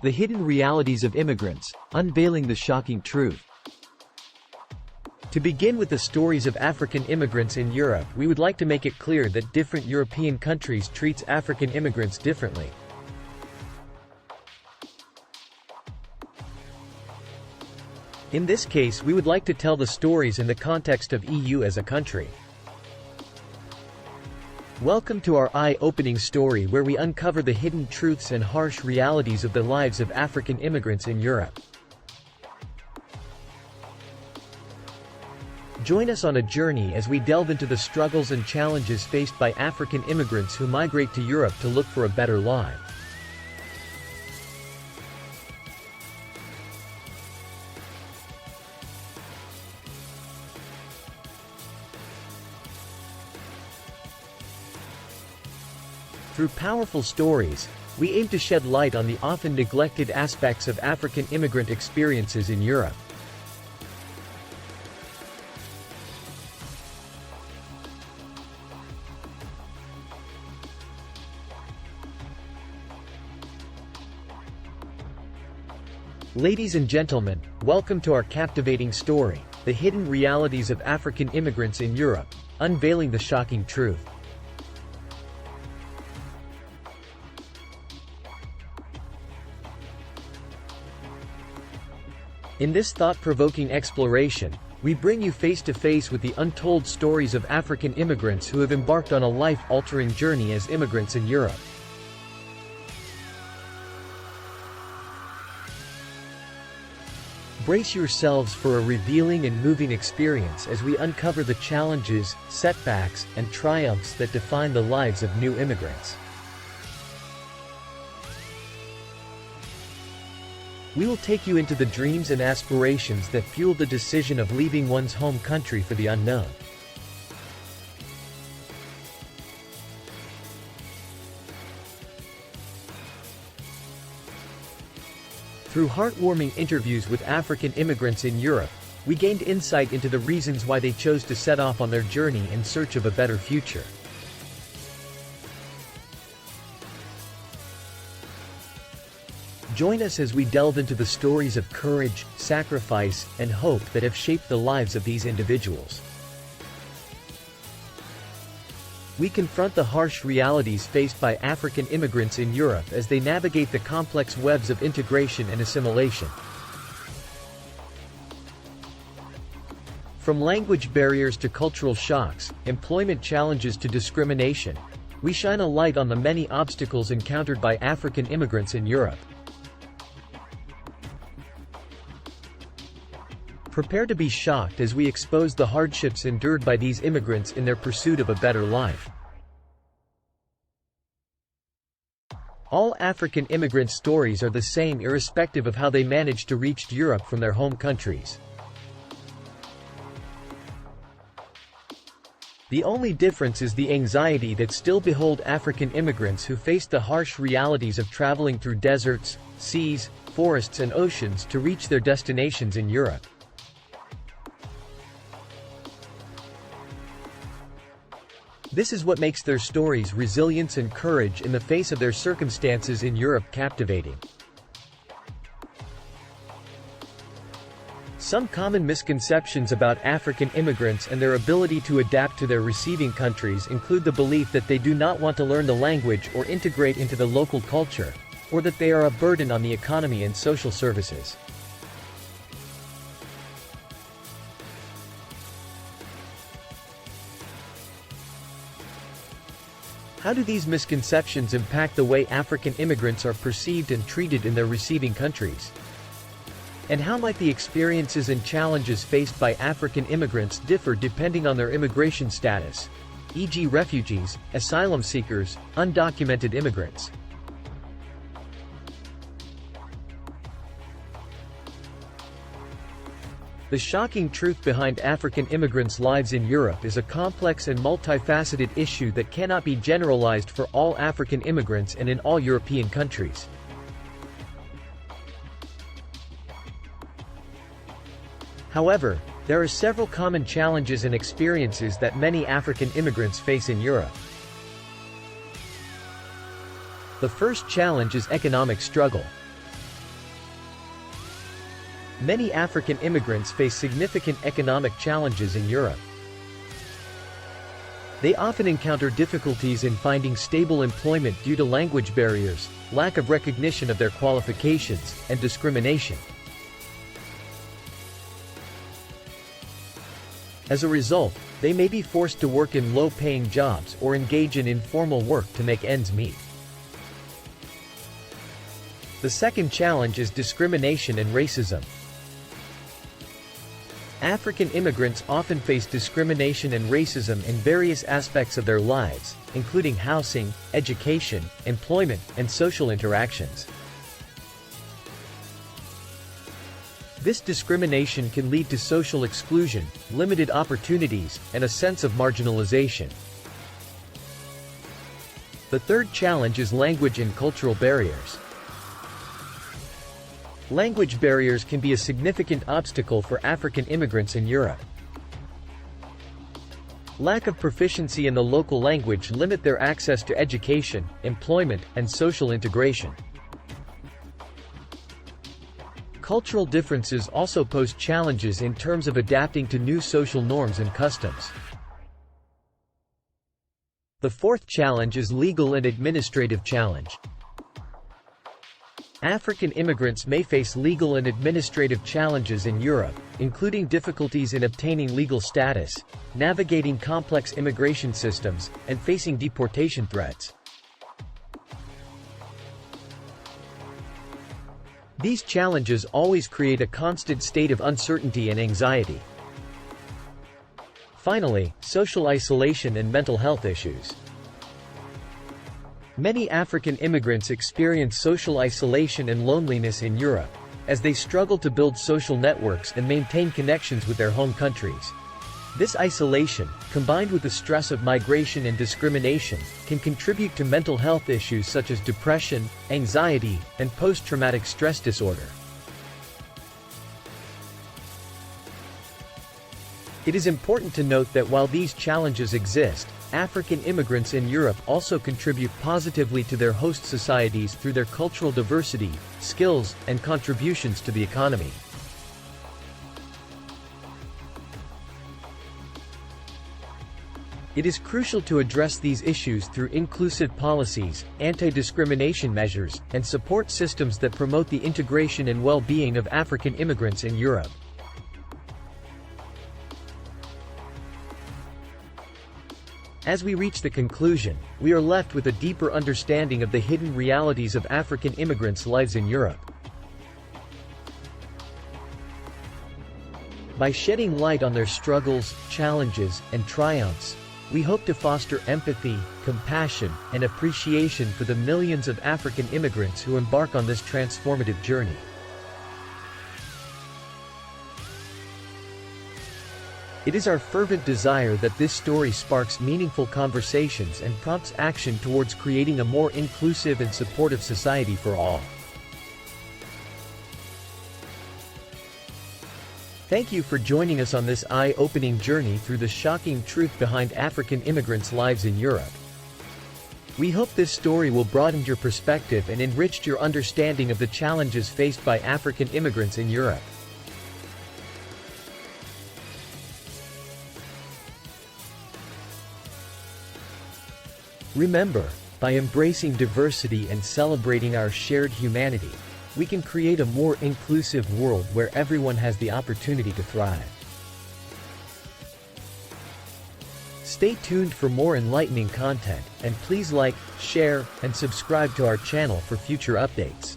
The hidden realities of immigrants, unveiling the shocking truth. To begin with the stories of African immigrants in Europe, we would like to make it clear that different European countries treats African immigrants differently. In this case, we would like to tell the stories in the context of EU as a country. Welcome to our eye-opening story where we uncover the hidden truths and harsh realities of the lives of African immigrants in Europe. Join us on a journey as we delve into the struggles and challenges faced by African immigrants who migrate to Europe to look for a better life. Through powerful stories, we aim to shed light on the often neglected aspects of African immigrant experiences in Europe. Ladies and gentlemen, welcome to our captivating story, The Hidden Realities of African Immigrants in Europe, Unveiling the Shocking Truth. In this thought-provoking exploration, we bring you face-to-face with the untold stories of African immigrants who have embarked on a life-altering journey as immigrants in Europe. Brace yourselves for a revealing and moving experience as we uncover the challenges, setbacks, and triumphs that define the lives of new immigrants. We will take you into the dreams and aspirations that fuel the decision of leaving one's home country for the unknown. Through heartwarming interviews with African immigrants in Europe, we gained insight into the reasons why they chose to set off on their journey in search of a better future. Join us as we delve into the stories of courage, sacrifice, and hope that have shaped the lives of these individuals. We confront the harsh realities faced by African immigrants in Europe as they navigate the complex webs of integration and assimilation. From language barriers to cultural shocks, employment challenges to discrimination, we shine a light on the many obstacles encountered by African immigrants in Europe. Prepare to be shocked as we expose the hardships endured by these immigrants in their pursuit of a better life. All African immigrant stories are the same irrespective of how they managed to reach Europe from their home countries. The only difference is the anxiety that still behold African immigrants who face the harsh realities of traveling through deserts, seas, forests and oceans to reach their destinations in Europe. This is what makes their stories' resilience and courage in the face of their circumstances in Europe captivating. Some common misconceptions about African immigrants and their ability to adapt to their receiving countries include the belief that they do not want to learn the language or integrate into the local culture, or that they are a burden on the economy and social services. How do these misconceptions impact the way African immigrants are perceived and treated in their receiving countries? And how might the experiences and challenges faced by African immigrants differ depending on their immigration status, e.g. refugees, asylum seekers, undocumented immigrants? The shocking truth behind African immigrants' lives in Europe is a complex and multifaceted issue that cannot be generalized for all African immigrants and in all European countries. However, there are several common challenges and experiences that many African immigrants face in Europe. The first challenge is economic struggle. Many African immigrants face significant economic challenges in Europe. They often encounter difficulties in finding stable employment due to language barriers, lack of recognition of their qualifications, and discrimination. As a result, they may be forced to work in low-paying jobs or engage in informal work to make ends meet. The second challenge is discrimination and racism. African immigrants often face discrimination and racism in various aspects of their lives, including housing, education, employment, and social interactions. This discrimination can lead to social exclusion, limited opportunities, and a sense of marginalization. The third challenge is language and cultural barriers. Language barriers can be a significant obstacle for African immigrants in Europe. Lack of proficiency in the local language limit their access to education, employment, and social integration. Cultural differences also pose challenges in terms of adapting to new social norms and customs. The fourth challenge is legal and administrative challenge. African immigrants may face legal and administrative challenges in Europe, including difficulties in obtaining legal status, navigating complex immigration systems, and facing deportation threats. These challenges always create a constant state of uncertainty and anxiety. Finally, social isolation and mental health issues. Many African immigrants experience social isolation and loneliness in Europe, as they struggle to build social networks and maintain connections with their home countries. This isolation, combined with the stress of migration and discrimination, can contribute to mental health issues such as depression, anxiety, and post-traumatic stress disorder. It is important to note that while these challenges exist, African immigrants in Europe also contribute positively to their host societies through their cultural diversity, skills, and contributions to the economy. It is crucial to address these issues through inclusive policies, anti-discrimination measures, and support systems that promote the integration and well-being of African immigrants in Europe. As we reach the conclusion, we are left with a deeper understanding of the hidden realities of African immigrants' lives in Europe. By shedding light on their struggles, challenges, and triumphs, we hope to foster empathy, compassion, and appreciation for the millions of African immigrants who embark on this transformative journey. It is our fervent desire that this story sparks meaningful conversations and prompts action towards creating a more inclusive and supportive society for all. Thank you for joining us on this eye-opening journey through the shocking truth behind African immigrants' lives in Europe. We hope this story will broaden your perspective and enrich your understanding of the challenges faced by African immigrants in Europe. Remember, by embracing diversity and celebrating our shared humanity, we can create a more inclusive world where everyone has the opportunity to thrive. Stay tuned for more enlightening content, and please like, share, and subscribe to our channel for future updates.